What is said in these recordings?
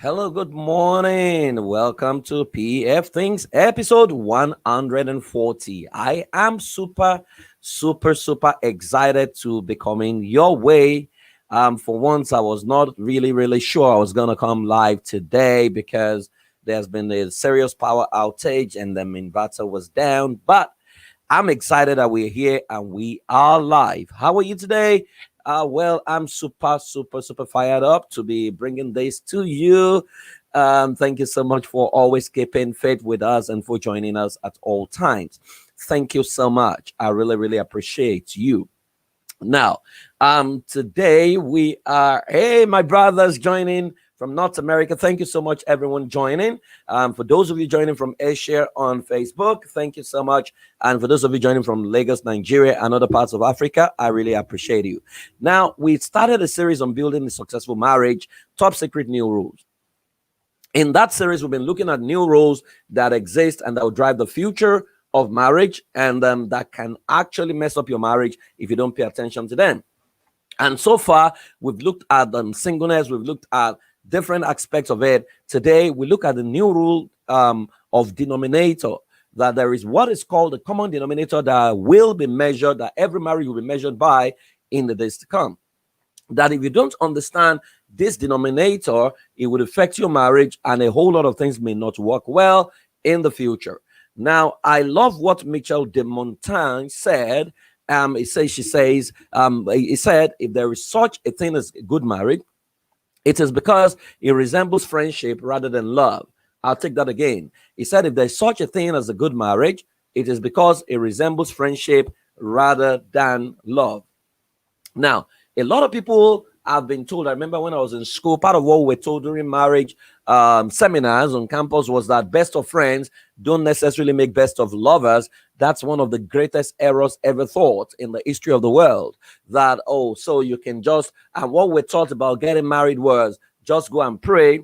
Hello, good morning. Welcome to Pfthinks episode 140. I am super excited to be coming your way. For once, I was not really sure I was going to come live today because there's been a serious power outage and the inverter was down. But I'm excited that we're here and we are live. How are you today? Well, I'm super fired up to be bringing this to you. Thank you so much for always keeping faith with us and for joining us at all times. Thank you so much. I really appreciate you. Now, today we are, hey, my brothers joining from North America. Thank you so much, everyone joining. For those of you joining from Asia on Facebook, thank you so much. And for those of you joining from Lagos, Nigeria, and other parts of Africa, I really appreciate you. Now, we started a series on building a successful marriage, top secret new rules. In that series, we've been looking at new rules that exist and that will drive the future of marriage, and that can actually mess up your marriage if you don't pay attention to them. And so far, we've looked at singleness, we've looked at different aspects of it. Today, we look at the new rule of denominator, that there is what is called the common denominator that will be measured, that every marriage will be measured by in the days to come. That if you don't understand this denominator, it would affect your marriage and a whole lot of things may not work well in the future. Now, I love what Michel de Montaigne said. He said, if there is such a thing as a good marriage, it is because it resembles friendship rather than love. I'll take that again. He said, if there's such a thing as a good marriage, it is because it resembles friendship rather than love. Now, a lot of people have been told, I remember when I was in school, part of what we were told during marriage seminars on campus was that best of friends don't necessarily make best of lovers. That's one of the greatest errors ever thought in the history of the world. That, so you can just, and what we're taught about getting married was just go and pray.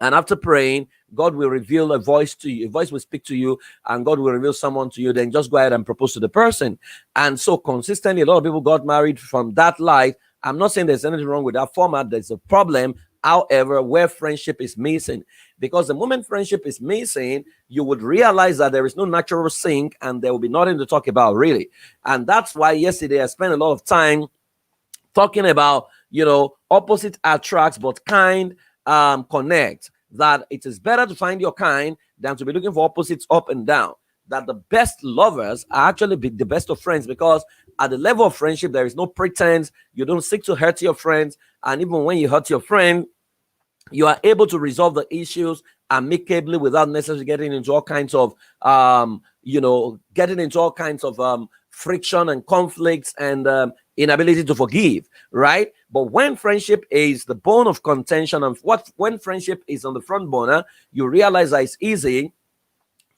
And after praying, God will reveal a voice to you. A voice will speak to you, and God will reveal someone to you. Then just go ahead and propose to the person. And so consistently, a lot of people got married from that light. I'm not saying there's anything wrong with that format. There's a problem, however, where friendship is missing. Because the moment friendship is missing, you would realize that there is no natural sync and there will be nothing to talk about, really. And that's why yesterday I spent a lot of time talking about, opposite attracts, but kind connect. That it is better to find your kind than to be looking for opposites up and down. That the best lovers are actually the best of friends, because at the level of friendship, there is no pretense. You don't seek to hurt your friends. And even when you hurt your friend, you are able to resolve the issues amicably without necessarily getting into all kinds of, friction and conflicts and inability to forgive, right? But when friendship is the bone of contention, and when friendship is on the front burner, you realize that it's easy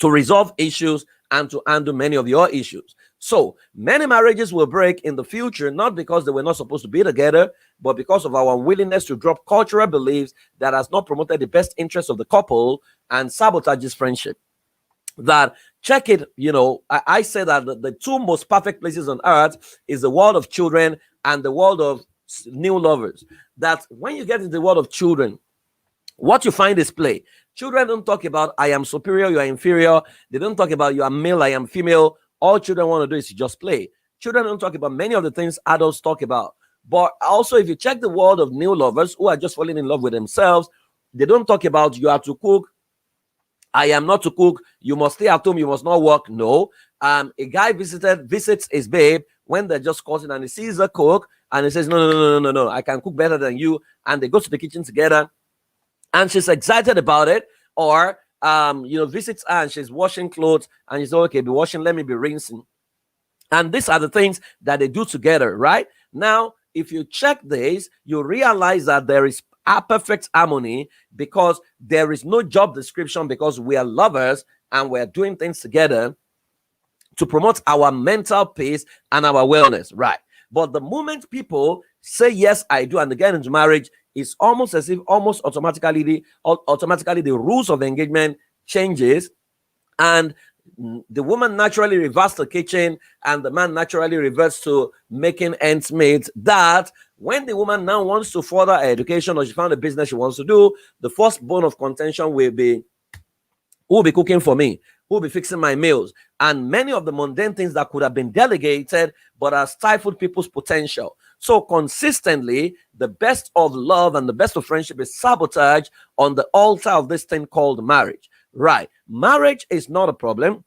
to resolve issues and to handle many of your issues. So many marriages will break in the future, not because they were not supposed to be together, but because of our unwillingness to drop cultural beliefs that has not promoted the best interests of the couple and sabotages friendship. That check it, I say that the two most perfect places on earth is the world of children and the world of new lovers. That when you get into the world of children, what you find is play. Children don't talk about I am superior, you are inferior. They don't talk about you are male, I am female. All children want to do is just play. Children don't talk about many of the things adults talk about. But also, if you check the world of new lovers who are just falling in love with themselves, they don't talk about you have to cook, I am not to cook, you must stay at home, you must not work. No. A guy visits his babe when they're just cutting and he sees her cook and he says, no, I can cook better than you. And they go to the kitchen together and she's excited about it. Or, visits her and she's washing clothes and she's okay, be washing, let me be rinsing. And these are the things that they do together, right? Now, if you check this, you realize that there is a perfect harmony because there is no job description, because we are lovers and we're doing things together to promote our mental peace and our wellness, right? But the moment people say, yes, I do, and they get into marriage, it's almost as if automatically the rules of engagement changes, and the woman naturally reverts to kitchen and the man naturally reverts to making ends meet. That When the woman now wants to further her education, or she found a business she wants to do, the first bone of contention will be, who will be cooking for me? Who will be fixing my meals? And many of the mundane things that could have been delegated but are stifled people's potential. So consistently, the best of love and the best of friendship is sabotaged on the altar of this thing called marriage. Right? Marriage is not a problem.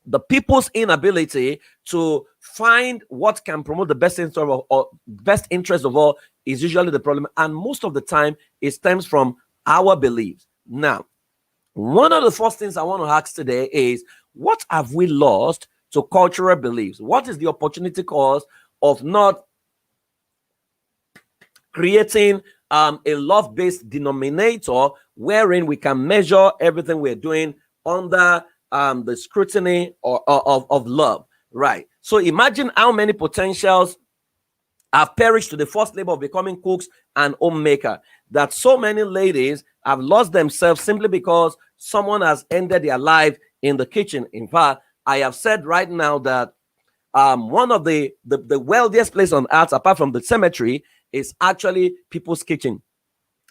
The people's inability to find what can promote the best interest of, or best interest of all is usually the problem. And most of the time, it stems from our beliefs. Now, one of the first things I want to ask today is, what have we lost to cultural beliefs? What is the opportunity cost of not creating a love-based denominator wherein we can measure everything we're doing under the scrutiny of love, right? So imagine how many potentials have perished to the first labor of becoming cooks and homemaker, that so many ladies have lost themselves simply because someone has ended their life in the kitchen. In fact, I have said right now that one of the wealthiest places on earth, apart from the cemetery, is actually people's kitchen,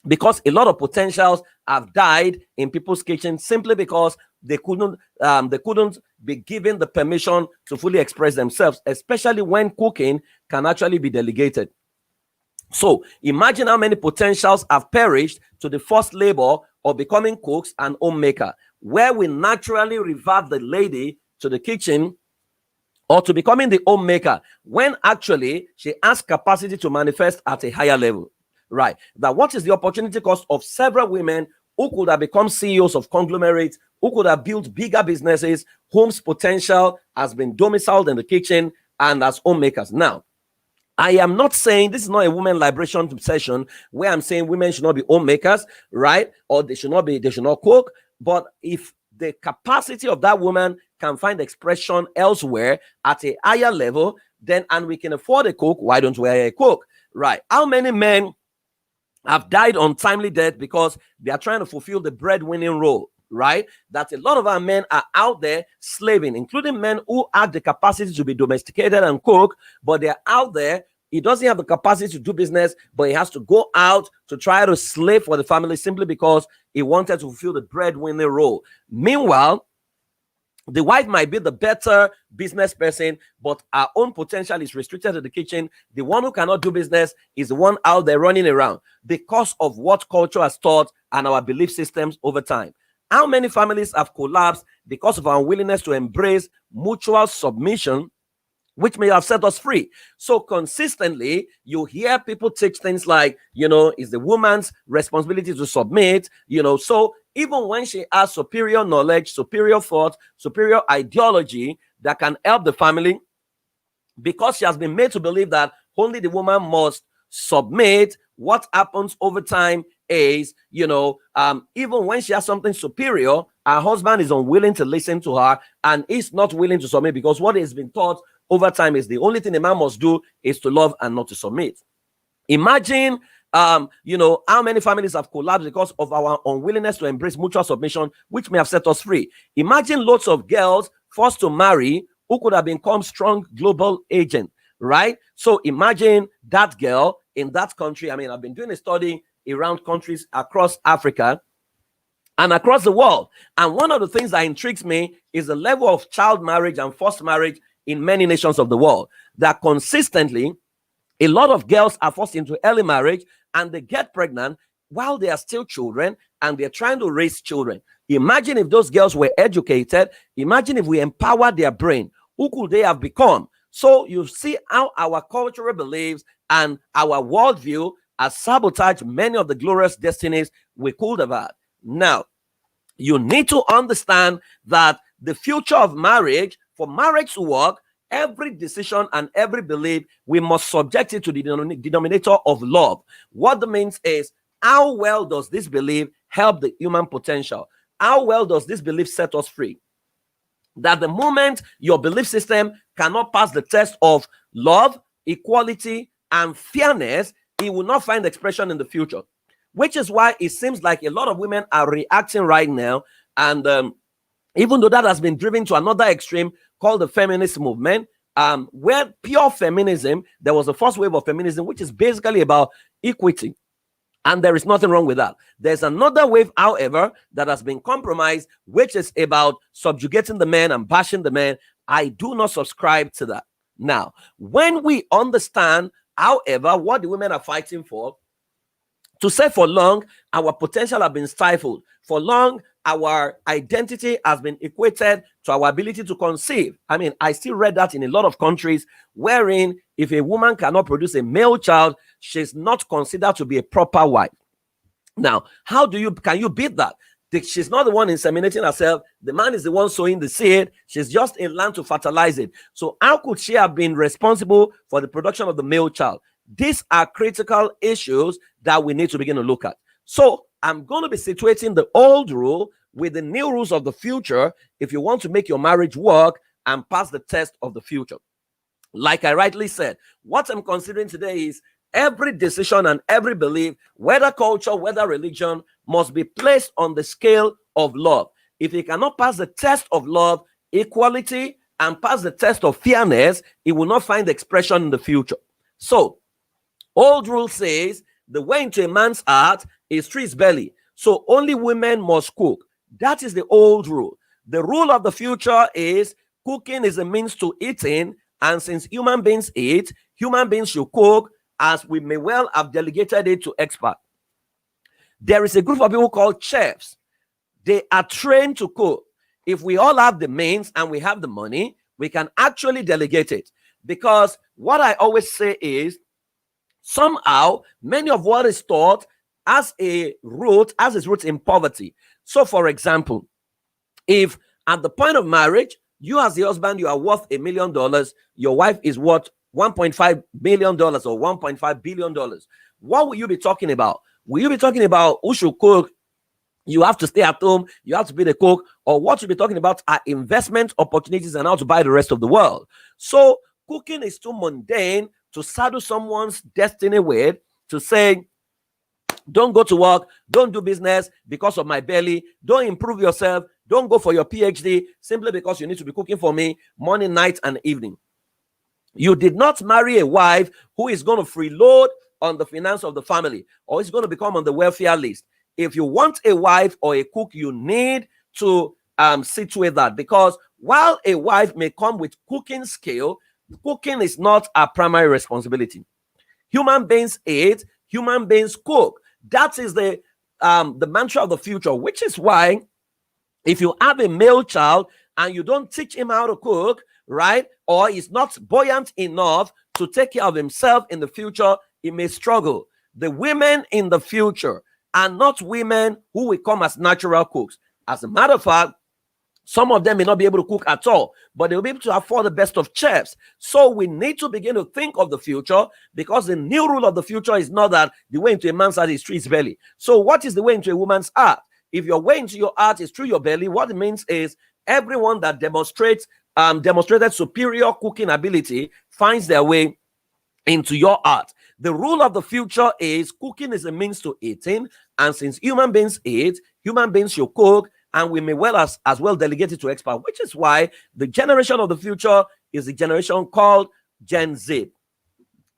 because a lot of potentials have died in people's kitchen simply because they couldn't be given the permission to fully express themselves, especially when cooking can actually be delegated. So imagine how many potentials have perished to the first labor of becoming cooks and homemaker, where we naturally revert the lady to the kitchen or to becoming the homemaker, when actually she has capacity to manifest at a higher level. Right? That what is the opportunity cost of several women who could have become CEOs of conglomerates, who could have built bigger businesses, whose potential has been domiciled in the kitchen and as homemakers. Now, I am not saying, this is not a women liberation session where I'm saying women should not be homemakers, right? Or they should not cook. But if the capacity of that woman can find expression elsewhere at a higher level, then, and we can afford a cook, why don't we hire a cook? Right? How many men have died untimely death because they are trying to fulfill the breadwinning role? Right? That a lot of our men are out there slaving, including men who have the capacity to be domesticated and cook, but they're out there. He doesn't have the capacity to do business, but he has to go out to try to slave for the family simply because he wanted to fulfill the breadwinning role. Meanwhile, the wife might be the better business person, but our own potential is restricted to the kitchen. The one who cannot do business is the one out there running around because of what culture has taught and our belief systems over time. How many families have collapsed because of our unwillingness to embrace mutual submission, which may have set us free? So consistently, you hear people teach things like, it's the woman's responsibility to submit, so even when she has superior knowledge, superior thought, superior ideology that can help the family, because she has been made to believe that only the woman must submit, what happens over time is, even when she has something superior, her husband is unwilling to listen to her and is not willing to submit, because what has been taught over time is the only thing a man must do is to love and not to submit. Imagine, how many families have collapsed because of our unwillingness to embrace mutual submission, which may have set us free. Imagine lots of girls forced to marry who could have become strong global agent, right? So imagine that girl in that country. I mean, I've been doing a study around countries across Africa and across the world. And one of the things that intrigues me is the level of child marriage and forced marriage in many nations of the world, that consistently a lot of girls are forced into early marriage and they get pregnant while they are still children and they're trying to raise children. Imagine if those girls were educated. Imagine if we empowered their brain. Who could they have become? So you see how our cultural beliefs and our worldview has sabotaged many of the glorious destinies we could have had. Now, you need to understand that the future of marriage, for marriage to work, every decision and every belief, we must subject it to the denominator of love. What that means is, how well does this belief help the human potential? How well does this belief set us free? That the moment your belief system cannot pass the test of love, equality, and fairness, it will not find expression in the future. Which is why it seems like a lot of women are reacting right now. And even though that has been driven to another extreme called the feminist movement, where pure feminism, there was the first wave of feminism, which is basically about equity. And there is nothing wrong with that. There's another wave, however, that has been compromised, which is about subjugating the men and bashing the men. I do not subscribe to that. Now, when we understand, however, what the women are fighting for, to say for long, our potential has been stifled. For long, our identity has been equated to our ability to conceive. I mean, I still read that in a lot of countries, wherein if a woman cannot produce a male child, she's not considered to be a proper wife. Now, can you beat that? She's not the one inseminating herself. The man is the one sowing the seed. She's just in land to fertilize it. So how could she have been responsible for the production of the male child? These are critical issues that we need to begin to look at. So I'm going to be situating the old rule with the new rules of the future if you want to make your marriage work and pass the test of the future. Like I rightly said, what I'm considering today is every decision and every belief, whether culture, whether religion, must be placed on the scale of love. If it cannot pass the test of love, equality, and pass the test of fairness, it will not find expression in the future. So, old rule says the way into a man's heart is through his belly. So only women must cook. That is the old rule. The rule of the future is cooking is a means to eating, and since human beings eat, human beings should cook, as we may well have delegated it to experts. There is a group of people called chefs. They are trained to cook. If we all have the means and we have the money, we can actually delegate it. Because what I always say is, somehow, many of what is taught has its roots in poverty. So, for example, if at the point of marriage, you as the husband, you are worth $1 million, your wife is worth $1.5 billion or $1.5 billion, what will you be talking about? Will you be talking about who should cook? You have to stay at home, you have to be the cook, or what you'll be talking about are investment opportunities and how to buy the rest of the world. So, cooking is too mundane to saddle someone's destiny with, to say, don't go to work, don't do business because of my belly, don't improve yourself, don't go for your PhD simply because you need to be cooking for me morning, night, and evening. You did not marry a wife who is going to freeload on the finance of the family or is going to become on the welfare list. If you want a wife or a cook, you need to situate that, because while a wife may come with cooking skill, cooking is not our primary responsibility. Human beings eat, human beings cook. That is the mantra of the future, which is why if you have a male child and you don't teach him how to cook, right, or he's not buoyant enough to take care of himself in the future, he may struggle. The women in the future are not women who will come as natural cooks. As a matter of fact, some of them may not be able to cook at all, but they'll be able to afford the best of chefs. So we need to begin to think of the future, because the new rule of the future is not that the way into a man's heart is through his belly. So what is the way into a woman's heart? If your way into your heart is through your belly, what it means is everyone that demonstrated superior cooking ability finds their way into your heart. The rule of the future is cooking is a means to eating, and since human beings eat, human beings should cook, and we may well as well delegate it to experts, which is why the generation of the future is the generation called Gen Z.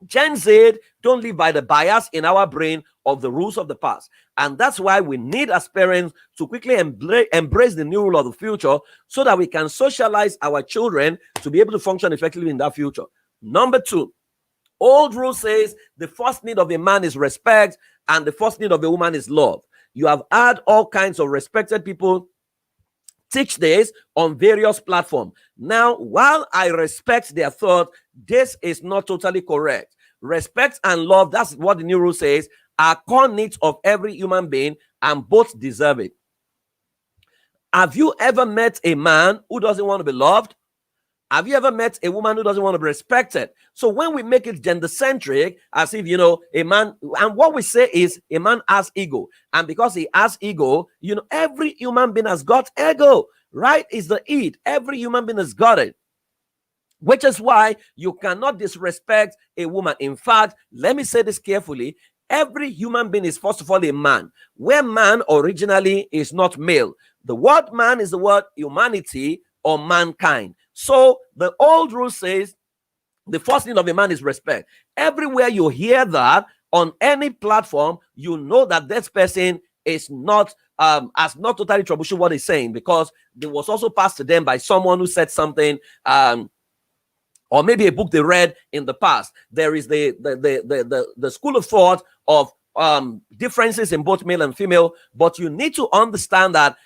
Gen Z don't live by the bias in our brain of the rules of the past. And that's why we need as parents to quickly embrace the new rule of the future so that we can socialize our children to be able to function effectively in that future. Number two, old rule says the first need of a man is respect and the first need of a woman is love. You have had all kinds of respected people teach this on various platforms. Now, while I respect their thought, this is not totally correct. Respect and love, that's what the new rule says, are core needs of every human being, and both deserve it. Have you ever met a man who doesn't want to be loved? Have you ever met a woman who doesn't want to be respected? So when we make it gender-centric, as if, a man, and what we say is a man has ego. And because he has ego, every human being has got ego, right? It's the id. Every human being has got it. Which is why you cannot disrespect a woman. In fact, let me say this carefully. Every human being is, first of all, a man, where man originally is not male. The word man is the word humanity or mankind. So the old rule says The first need of a man is respect. Everywhere you hear that on any platform, you know that this person is not has not totally troubleshoot what he's saying, because it was also passed to them by someone who said something, or maybe a book they read in the past. There is the school of thought of differences in both male and female, but you need to understand that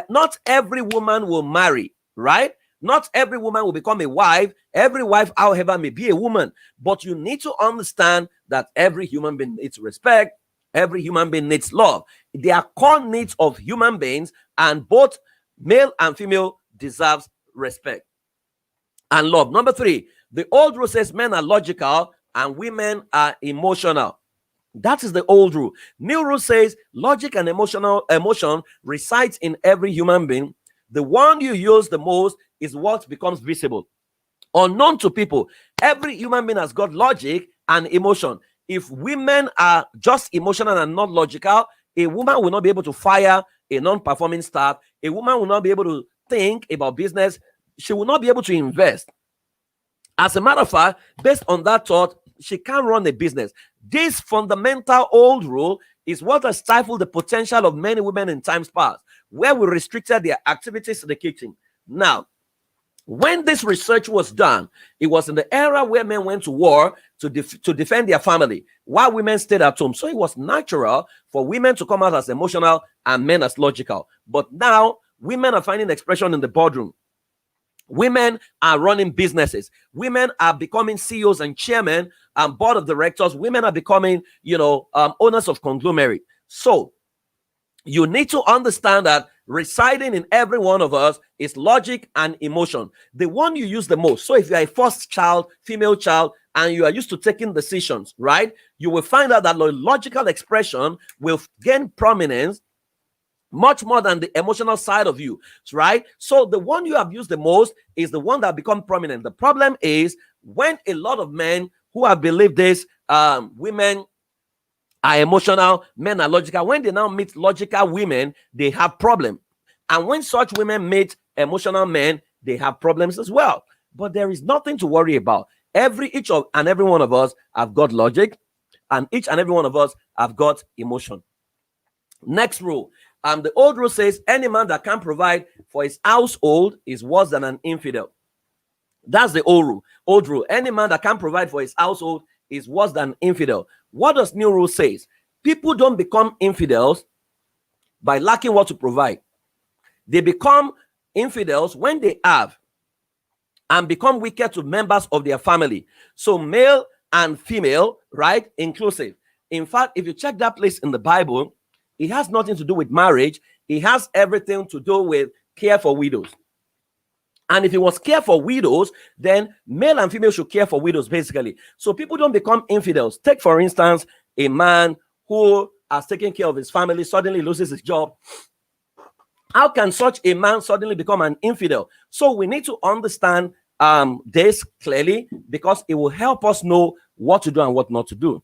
not every woman will marry, right? Not every woman will become a wife. Every wife, however, may be a woman. But you need to understand that every human being needs respect. Every human being needs love. They are core needs of human beings, and both male and female deserves respect and love. Number 3, the old rule says men are logical and women are emotional. That is the old rule. New rule says logic and emotion resides in every human being. The one you use the most is what becomes visible. Unknown to people, every human being has got logic and emotion. If women are just emotional and not logical, a woman will not be able to fire a non-performing staff. A woman will not be able to think about business. She will not be able to invest. As a matter of fact, based on that thought, she can't run a business. This fundamental old rule is what has stifled the potential of many women in times past, where we restricted their activities to the kitchen. Now, when this research was done, it was in the era where men went to war to defend their family, while women stayed at home. So it was natural for women to come out as emotional and men as logical. But now, women are finding expression in the boardroom. Women are running businesses. Women are becoming CEOs and chairmen and board of directors. Women are becoming, owners of conglomerate. So you need to understand that residing in every one of us is logic and emotion. The one you use the most. So if you are a first child, female child, and you are used to taking decisions, right, you will find out that the logical expression will gain prominence much more than the emotional side of you, right? So the one you have used the most is the one that become prominent. The problem is when a lot of men who have believed this, women are emotional, men are logical. When they now meet logical women, they have problems. And when such women meet emotional men, they have problems as well. But there is nothing to worry about. Each and every one of us have got logic, and each and every one of us have got emotion. Next rule. The old rule says any man that can provide for his household is worse than an infidel. That's the old rule. Old rule. Any man that can provide for his household is worse than infidel. What does new rule says? People don't become infidels by lacking what to provide. They become infidels when they have and become wicked to members of their family. So male and female, right? Inclusive. In fact, if you check that place in the Bible, it has nothing to do with marriage. It has everything to do with care for widows. And if it was care for widows, then male and female should care for widows, basically. So people don't become infidels. Take, for instance, a man who has taken care of his family, suddenly loses his job. How can such a man suddenly become an infidel? So we need to understand this clearly, because it will help us know what to do and what not to do.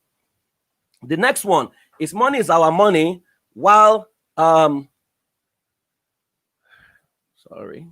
The next one is money is our money, while sorry.